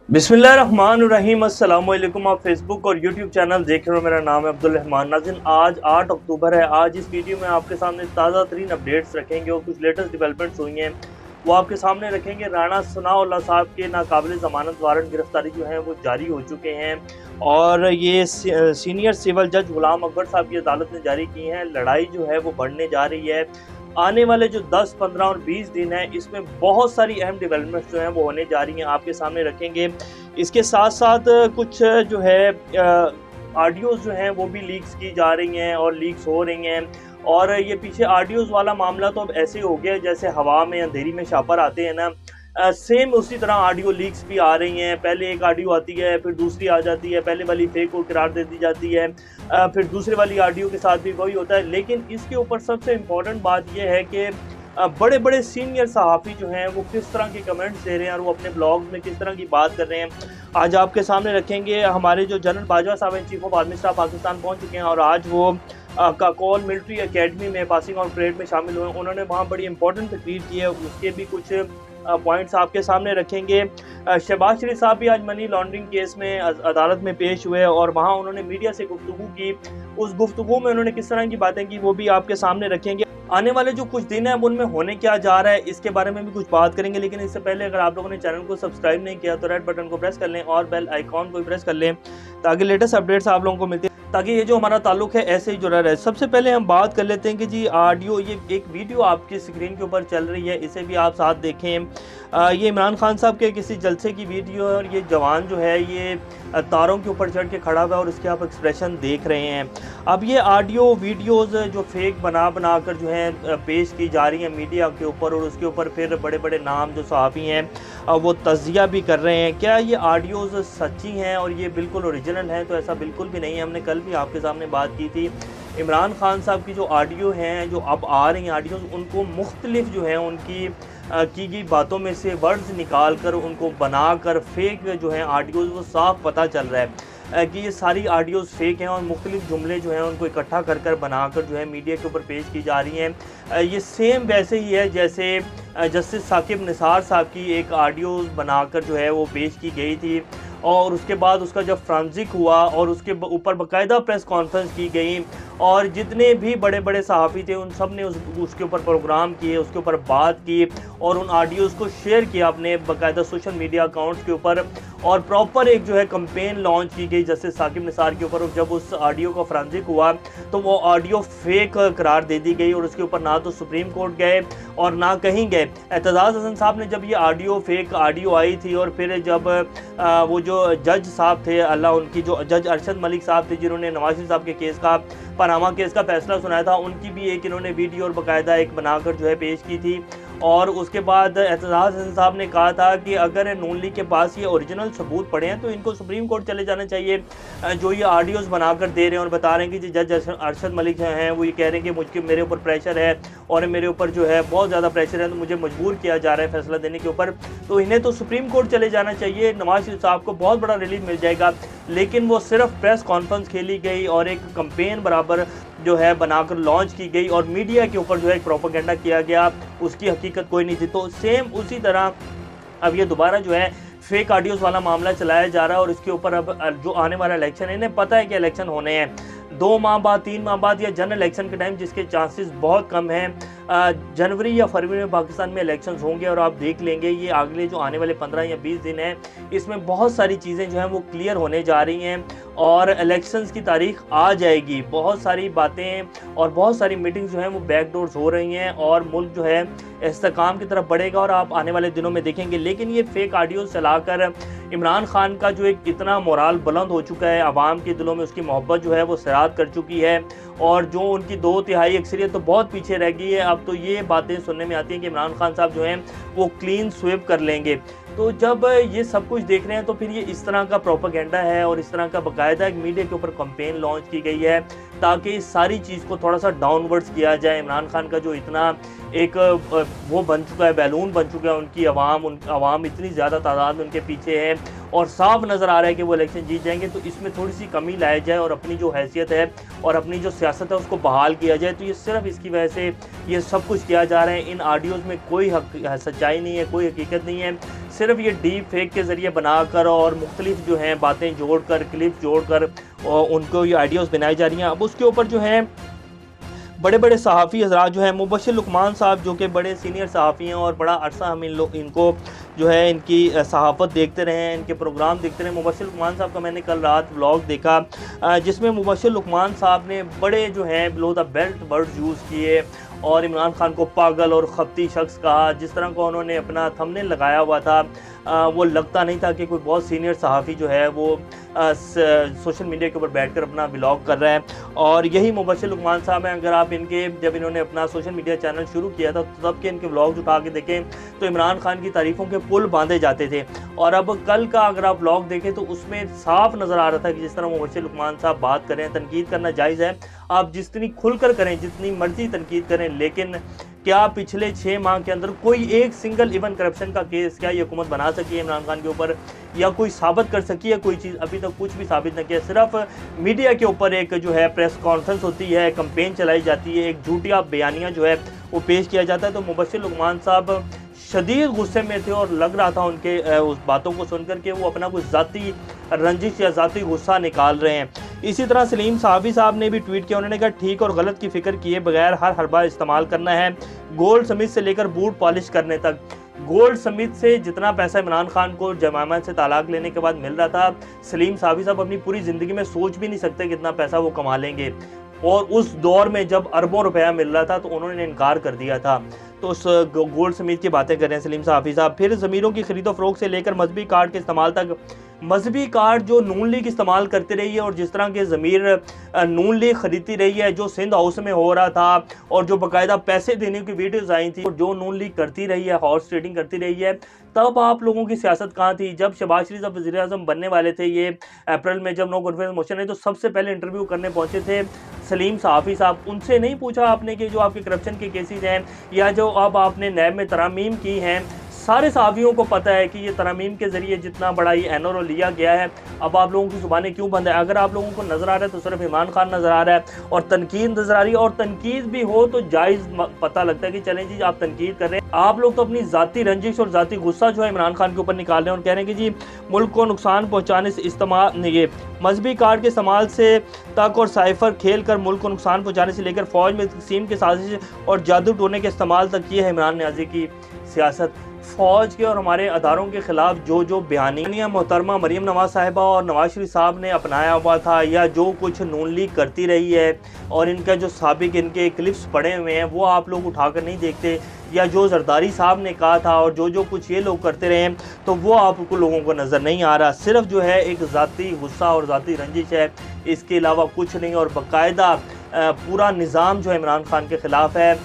बिस्मिल्लाहिर्रहमानिर्रहीम। अस्सलाम वालेकुम। आप फेसबुक और यूट्यूब चैनल देख रहे हो। मेरा नाम है अब्दुल रहमान। नाज़रीन, आज 8 अक्टूबर है। आज इस वीडियो में आपके सामने ताज़ा तरीन अपडेट्स रखेंगे और कुछ लेटेस्ट डेवलपमेंट्स हुई हैं वो आपके सामने रखेंगे। राणा सनाउल्लाह साहब के नाकाबिल ज़मानत वारंट गिरफ्तारी जो है वो जारी हो चुके हैं और ये सीनियर सिविल जज गुलाम अकबर साहब की अदालत ने जारी की हैं। लड़ाई जो है वो बढ़ने जा रही है। आने वाले जो 10, 15 और 20 दिन हैं इसमें बहुत सारी अहम डेवलपमेंट्स जो हैं वो होने जा रही हैं, आपके सामने रखेंगे। इसके साथ-साथ कुछ जो है ऑडियोज़ जो हैं वो भी लीक्स की जा रही हैं और लीक्स हो रही हैं। और ये पीछे ऑडियोज़ वाला मामला तो अब ऐसे हो गया है जैसे हवा में अंधेरी में शापर आते हैं ना, सेम उसी तरह ऑडियो लीक्स भी आ रही हैं। पहले एक ऑडियो आती है, फिर दूसरी आ जाती है, पहले वाली फेक को करार दे दी जाती है, फिर दूसरे वाली ऑडियो के साथ भी वही होता है। लेकिन इसके ऊपर सबसे इम्पोर्टेंट बात यह है कि बड़े बड़े सीनियर सहाफ़ी जो हैं वो किस तरह के कमेंट्स दे रहे हैं और वो अपने ब्लॉग्स में किस तरह की बात कर रहे हैं, आज आपके सामने रखेंगे। हमारे जो जनरल बाजवा साहब हैं, chief of army staff Pakistan पहुंच चुके हैं और आज वो काकोल मिलिट्री एकेडमी में पासिंग आउट परेड में शामिल हुए। उन्होंने वहाँ बड़ी इंपॉर्टेंट तकरीर की है, उसके भी कुछ पॉइंट्स आपके सामने रखेंगे। शहबाज शरीफ साहब भी आज मनी लॉन्ड्रिंग केस में अदालत में पेश हुए और वहाँ उन्होंने मीडिया से गुफ्तगू की। उस गुफ्तगू में उन्होंने किस तरह की बातें की वो भी आपके सामने रखेंगे। आने वाले जो कुछ दिन हैं उनमें होने क्या जा रहा है इसके बारे में भी कुछ बात करेंगे। लेकिन इससे पहले अगर आप लोगों ने चैनल को सब्सक्राइब नहीं किया तो रेड बटन को प्रेस कर लें और बेल आइकॉन को भी प्रेस कर लें ताकि लेटेस्ट अपडेट्स आप लोगों को मिलती है, ताकि ये जो हमारा ताल्लुक है ऐसे ही जुड़ा रहे। सबसे पहले हम बात कर लेते हैं कि जी ऑडियो, ये एक वीडियो आपकी स्क्रीन के ऊपर चल रही है, इसे भी आप साथ देखें। ये इमरान खान साहब के किसी जलसे की वीडियो है और ये जवान जो है ये तारों के ऊपर चढ़ के खड़ा हुआ है और इसके आप एक्सप्रेशन देख रहे हैं। अब ये ऑडियो वीडियोस जो फेक बना कर जो है पेश की जा रही हैं मीडिया के ऊपर और उसके ऊपर फिर बड़े बड़े नाम जो सहाफ़ी हैं वो तज़िया भी कर रहे हैं। क्या ये ऑडियोज़ सच्ची हैं और ये बिल्कुल ओरिजिनल हैं? तो ऐसा बिल्कुल भी नहीं है। हमने कल भी आपके सामने बात की थी। इमरान खान साहब की जो ऑडियो हैं, जो अब आ रही हैं ऑडियोज़, उनको मुख्तलिफ जो है उनकी की गई बातों में से वर्ड्स निकाल कर उनको बनाकर फेक जो है ऑडियोज़ वो साफ पता चल रहा है कि ये सारी ऑडियोज़ फेक हैं और मुख्तलिफ जुमले जो हैं उनको इकट्ठा कर बनाकर जो है मीडिया के ऊपर पेश की जा रही हैं। ये सेम वैसे ही है जैसे जस्टिस साकिब निसार साहब की एक ऑडियो बनाकर जो है वो पेश की गई थी और उसके बाद उसका जब फ्रांसिक हुआ और उसके ऊपर बाकायदा प्रेस कॉन्फ्रेंस की गई और जितने भी बड़े बड़े सहाफ़ी थे उन सब ने उसके ऊपर प्रोग्राम किए, उसके ऊपर बात की और उन ऑडियोज़ को शेयर किया अपने बाकायदा सोशल मीडिया अकाउंट्स के ऊपर और प्रॉपर एक जो है कैंपेन लॉन्च की गई जस्टिस साकिब निसार के ऊपर। और जब उस ऑडियो का फ्रांसिक हुआ तो वो ऑडियो फेक करार दे दी गई और उसके ऊपर ना तो सुप्रीम कोर्ट गए और ना कहीं गए। एतजाज़ हसन साहब ने जब ये ऑडियो फेक ऑडियो आई थी और फिर जब वो जो जज साहब थे, अल्लाह उनकी, जो जज अरशद मलिक साहब थे जिन्होंने नवाज शरीफ साहब के केस का, पनामा केस का फैसला सुनाया था, उनकी भी एक इन्होंने वीडियो और बाकायदा एक बनाकर जो है पेश की थी। और उसके बाद एतजाज़ हसन साहब ने कहा था कि अगर नून लीग के पास ये ओरिजिनल सबूत पड़े हैं तो इनको सुप्रीम कोर्ट चले जाना चाहिए। जो ये ऑडियोज़ बनाकर दे रहे हैं और बता रहे हैं कि जज अरशद मलिक जो हैं वो ये कह रहे हैं कि मेरे ऊपर प्रेशर है और मेरे ऊपर जो है बहुत ज़्यादा प्रेशर है तो मुझे मजबूर किया जा रहा है फैसला देने के ऊपर, तो इन्हें तो सुप्रीम कोर्ट चले जाना चाहिए। नवाज शरीफ साहब को बहुत बड़ा रिलीफ मिल जाएगा। लेकिन वो सिर्फ प्रेस कॉन्फ्रेंस खेली गई और एक कैंपेन बराबर जो है बनाकर लॉन्च की गई और मीडिया के ऊपर जो है प्रोपेगेंडा किया गया, उसकी हकीकत कोई नहीं थी। तो सेम उसी तरह अब ये दोबारा जो है फेक ऑडियोज़ वाला मामला चलाया जा रहा है और इसके ऊपर अब जो आने वाला इलेक्शन है, इन्हें पता है कि इलेक्शन होने हैं 2 माह बाद, 3 माह बाद या जनरल इलेक्शन के टाइम, जिसके चांसेस बहुत कम हैं। जनवरी या फरवरी में पाकिस्तान में इलेक्शंस होंगे और आप देख लेंगे ये अगले जो आने वाले 15 या 20 दिन हैं इसमें बहुत सारी चीज़ें जो हैं वो क्लियर होने जा रही हैं और इलेक्शंस की तारीख आ जाएगी। बहुत सारी बातें और बहुत सारी मीटिंग्स जो हैं वो बैकडोर्स हो रही हैं और मुल्क जो है इस्तेकाम की तरफ बढ़ेगा और आप आने वाले दिनों में देखेंगे। लेकिन ये फेक ऑडियोज़ चलाकर इमरान खान का जो एक इतना मोराल बुलंद हो चुका है, आवाम के दिलों में उसकी मोहब्बत जो है वो सराद कर चुकी है और जो उनकी 2/3 अक्सरियत तो बहुत पीछे रह गई है। अब तो ये बातें सुनने में आती हैं कि इमरान खान साहब जो हैं वो क्लीन स्वीप कर लेंगे। तो जब ये सब कुछ देख रहे हैं तो फिर ये इस तरह का प्रोपेगेंडा है और इस तरह का बाकायदा एक मीडिया के ऊपर कैंपेन लॉन्च की गई है ताकि इस सारी चीज़ को थोड़ा सा डाउनवर्ड्स किया जाए। इमरान खान का जो इतना एक वो बन चुका है, बैलून बन चुका है उनकी आवाम इतनी ज़्यादा तादाद में उनके पीछे है और साफ नज़र आ रहा है कि वो इलेक्शन जीत जाएंगे, तो इसमें थोड़ी सी कमी लाई जाए और अपनी जो हैसियत है और अपनी जो सियासत है उसको बहाल किया जाए। तो ये सिर्फ इसकी वजह से ये सब कुछ किया जा रहा है। इन ऑडियोज़ में कोई सच्चाई नहीं है, कोई हकीकत नहीं है, सिर्फ ये डीप फेक के ज़रिए बनाकर और मुख्तलिफ जो हैं बातें जोड़कर, क्लिप जोड़कर उनको ये आइडियोज़ बनाई जा रही हैं। अब उसके ऊपर जो है बड़े बड़े सहाफ़ी हज़रात जो है, मुबश्शिर लुकमान साहब जो कि बड़े सीनियर सहाफ़ी हैं और बड़ा अरसा हम इनको जो है इनकी सहाफ़त देखते रहे हैं, इनके प्रोग्राम देखते रहे। मुबश्शिर लुकमान साहब का मैंने कल रात व्लॉग देखा, जिसमें मुबश्शिर लुकमान साहब ने बड़े जो है below the belt words use किए और इमरान खान को पागल और खपती शख्स कहा। जिस तरह का उन्होंने अपना थंबनेल लगाया हुआ था, वो लगता नहीं था कि कोई बहुत सीनियर सहाफ़ी जो है वो सोशल मीडिया के ऊपर बैठकर अपना व्लॉग कर रहा है। और यही मुबश्शिर लुकमान साहब हैं। अगर आप इनके जब इन्होंने अपना सोशल मीडिया चैनल शुरू किया था तो तब के इनके व्लॉग्स उठा के देखें तो इमरान खान की तारीफ़ों के पुल बांधे जाते थे। और अब कल का अगर आप व्लॉग देखें तो उसमें साफ नज़र आ रहा था कि जिस तरह मुबश्शिर लुकमान साहब बात करें, तनकीद करना जायज़ है, आप जितनी खुलकर करें, जितनी मर्जी तनकीद करें, लेकिन क्या पिछले 6 माह के अंदर कोई एक सिंगल इवन करप्शन का केस क्या ये हुकूमत बना सकी है इमरान खान के ऊपर, या कोई साबित कर सकी है कोई चीज़? अभी तक कुछ भी साबित न किया। सिर्फ मीडिया के ऊपर एक जो है प्रेस कॉन्फ्रेंस होती है, कंपेन चलाई जाती है, एक झूठिया बयानिया जो है वो पेश किया जाता है। तो मुबश्शिर लुकमान साहब शदीद गुस्से में थे और लग रहा था उनके उस बातों को सुनकर के वो अपना कुछ ज़ाती रंजिश या ज़ाती गुस्सा निकाल रहे हैं। इसी तरह सलीम साहबी साहब ने भी ट्वीट किया। उन्होंने कहा ठीक और गलत की फ़िक्र किए बगैर हर हरबा इस्तेमाल करना है, गोल्ड समित से लेकर बूट पॉलिश करने तक। गोल्ड समित से जितना पैसा इमरान खान को जमामा से तलाक लेने के बाद मिल रहा था, सलीम साहबी साहब अपनी पूरी ज़िंदगी में सोच भी नहीं सकते कितना पैसा वो कमा लेंगे। और उस दौर में जब अरबों रुपया मिल रहा था तो उन्होंने इनकार कर दिया था। तो उस गोल्ड समित की बातें कर रहे हैं सलीम साहबी साहब। फिर ज़मीरों की खरीदो फरोख्त से लेकर मजहबी कार्ड के इस्तेमाल तक। मजहबी कार्ड जो नून लीग इस्तेमाल करती रही है और जिस तरह के ज़मीर नून लीग खरीदती रही है, जो सिंध हाउस में हो रहा था और जो बाकायदा पैसे देने की वीडियोज़ आई थी और जो नून लीग करती रही है, हॉर्स ट्रेडिंग करती रही है, तब आप लोगों की सियासत कहाँ थी? जब शहबाज शरीफ जब वज़ीर आज़म बनने वाले थे, ये अप्रैल में जब नो कॉन्फ्रेंस मोशन है, तो सबसे पहले इंटरव्यू करने पहुँचे थे सलीम साहफ़ी साहब। उनसे नहीं पूछा आपने कि जो आपके करप्शन के केसेस हैं या जो अब आपने नैब में तरामीम की हैं, सारे सहाफ़ियों को पता है कि ये तरमीम के ज़रिए जितना बड़ा ये एनओरो लिया गया है, अब आप लोगों की ज़ुबानें क्यों बंद है? अगर आप लोगों को नज़र आ रहा है तो सिर्फ इमरान खान नज़र आ रहा है और तनकीद नज़र आ रही है, और तनकीद भी हो तो जायज़ पता लगता है कि चलें जी आप तनकीद कर रहे हैं। आप लोग तो अपनी ज़ाती रंजिश और ज़ाती गुस्सा जो है इमरान खान के ऊपर निकाल रहे हैं और कह रहे हैं कि जी मुल्क को नुकसान पहुँचाने से इस्तेमाल, ये मजहबी कार्ड के इस्तेमाल से तक और साइफर खेल कर मुल्क को नुकसान पहुँचाने से लेकर फ़ौज में तकसीम के साजिश और जादू टोने के इस्तेमाल तक ये है इमरान न्याज़ी की सियासत। फ़ौज के और हमारे अदारों के ख़िलाफ़ जो बयानियाँ मोहतरमा मरीम नवाज़ साहिबा और नवाज़ शरीफ साहब ने अपनाया हुआ था, या जो कुछ नून लीग करती रही है और इनका जो साबिक इनके क्लिप्स पड़े हुए हैं वो आप लोग उठाकर नहीं देखते, या जो जरदारी साहब ने कहा था और जो कुछ ये लोग करते रहे हैं तो वो आपको लोगों को नज़र नहीं आ रहा। सिर्फ जो है एक ज़ाती गुस्सा और ज़ाती रंजिश है, इसके अलावा कुछ नहीं। और बाकायदा पूरा निज़ाम जो है इमरान खान के ख़िलाफ़ है।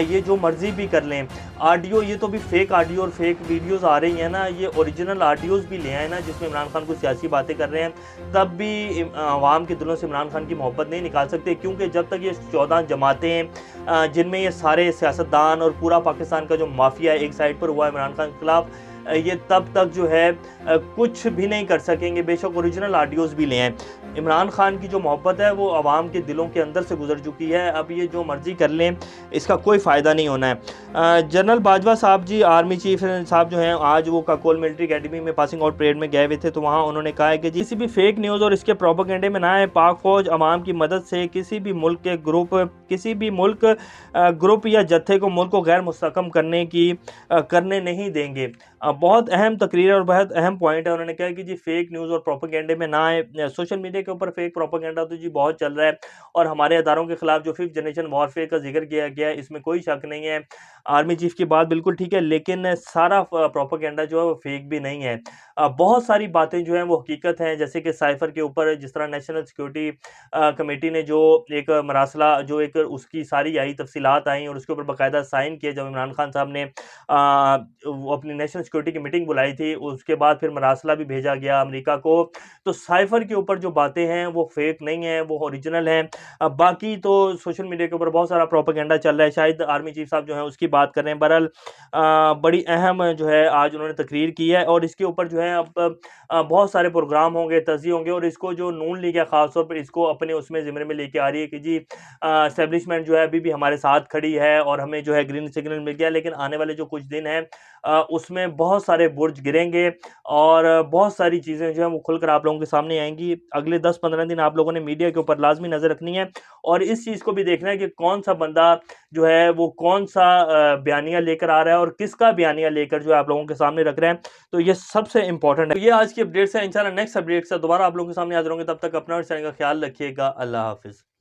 ये जो मर्ज़ी भी कर लें, ऑडियो ये तो भी फेक ऑडियो और फेक वीडियोस आ रही हैं ना, ये ओरिजिनल ऑडियोज़ भी ले आए ना जिसमें इमरान खान को सियासी बातें कर रहे हैं, तब भी आवाम के दिलों से इमरान खान की मोहब्बत नहीं निकाल सकते, क्योंकि जब तक ये 14 जमातें हैं जिनमें ये सारे सियासतदान और पूरा पाकिस्तान का जो माफिया एक साइड पर हुआ इमरान खान के खिलाफ, ये तब तक जो है कुछ भी नहीं कर सकेंगे, बेशक ओरिजिनल ऑडियोज़ भी ले आएँ। इमरान खान की जो मोहब्बत है वो आवाम के दिलों के अंदर से गुजर चुकी है, अब ये जो मर्ज़ी कर लें इसका कोई फ़ायदा नहीं होना है। जनरल बाजवा साहब जी आर्मी चीफ साहब जो हैं, आज वो काकोल मिलिट्री अकेडमी में पासिंग आउट परेड में गए हुए थे, तो वहाँ उन्होंने कहा है कि किसी भी फेक न्यूज़ और इसके प्रोपेगेंडे में ना आए, पाक फ़ौज अवाम की मदद से किसी भी मुल्क के ग्रुप या जत्थे को मुल्क को गैर मुस्तकम करने नहीं देंगे। बहुत अहम तकरीर और बहुत अहम पॉइंट है। उन्होंने कहा कि जी फेक न्यूज़ और प्रोपेगेंडे में ना आए। सोशल मीडिया के ऊपर फेक प्रोपेगेंडा तो जी बहुत चल रहा है और हमारे अदारों के खिलाफ जो 5th जनरेशन वॉरफेयर का जिक्र किया गया है इसमें कोई शक नहीं है। आर्मी चीफ की बात बिल्कुल ठीक है, लेकिन सारा प्रोपेगेंडा जो है वो फेक भी नहीं है। बहुत सारी बातें जो हैं वो हकीकत हैं, जैसे कि साइफर के ऊपर जिस तरह नेशनल सिक्योरिटी कमेटी ने जो एक मरासला जो एक उसकी सारी आई तफसीलात आई और उसके ऊपर बाकायदा साइन किए जब इमरान खान साहब ने अपनी नेशनल सिक्योरिटी सिक्योरिटी की मीटिंग बुलाई थी, उसके बाद फिर मरासला भी भेजा गया अमेरिका को। तो साइफर के ऊपर जो बातें हैं वो फेक नहीं है, वो ओरिजिनल हैं। बाकी तो सोशल मीडिया के ऊपर बहुत सारा प्रोपेगेंडा चल रहा है, शायद आर्मी चीफ साहब जो है उसकी बात कर रहे हैं। बहरहाल बड़ी अहम जो है आज उन्होंने तकरीर की है, और इसके ऊपर जो है अब बहुत सारे प्रोग्राम होंगे, तज़िये होंगे, और इसको जो नून लीग है ख़ासतौर पर इसको अपने उसमें ज़िम्मे में लेके आ रही है कि जी एस्टेब्लिशमेंट जो है अभी भी हमारे साथ खड़ी है और हमें जो है ग्रीन सिग्नल मिल गया, लेकिन आने वाले जो कुछ दिन हैं उसमें बहुत सारे बुर्ज गिरेंगे और बहुत सारी चीज़ें जो हैं वो खुलकर आप लोगों के सामने आएंगी। अगले 10-15 दिन आप लोगों ने मीडिया के ऊपर लाजमी नज़र रखनी है, और इस चीज़ को भी देखना है कि कौन सा बंदा जो है वो कौन सा बयानिया लेकर आ रहा है और किसका बयानिया लेकर जो है आप लोगों के सामने रख रहे हैं। तो ये सबसे इंपॉर्टेंट है। तो ये आज की अपडेट्स है। इंशाल्लाह नेक्स्ट अपडेट से दोबारा आप लोगों के सामने हाजिर होंगे। तब तक अपना और चैनल का ख्याल रखिएगा। अल्लाह हाफिज़।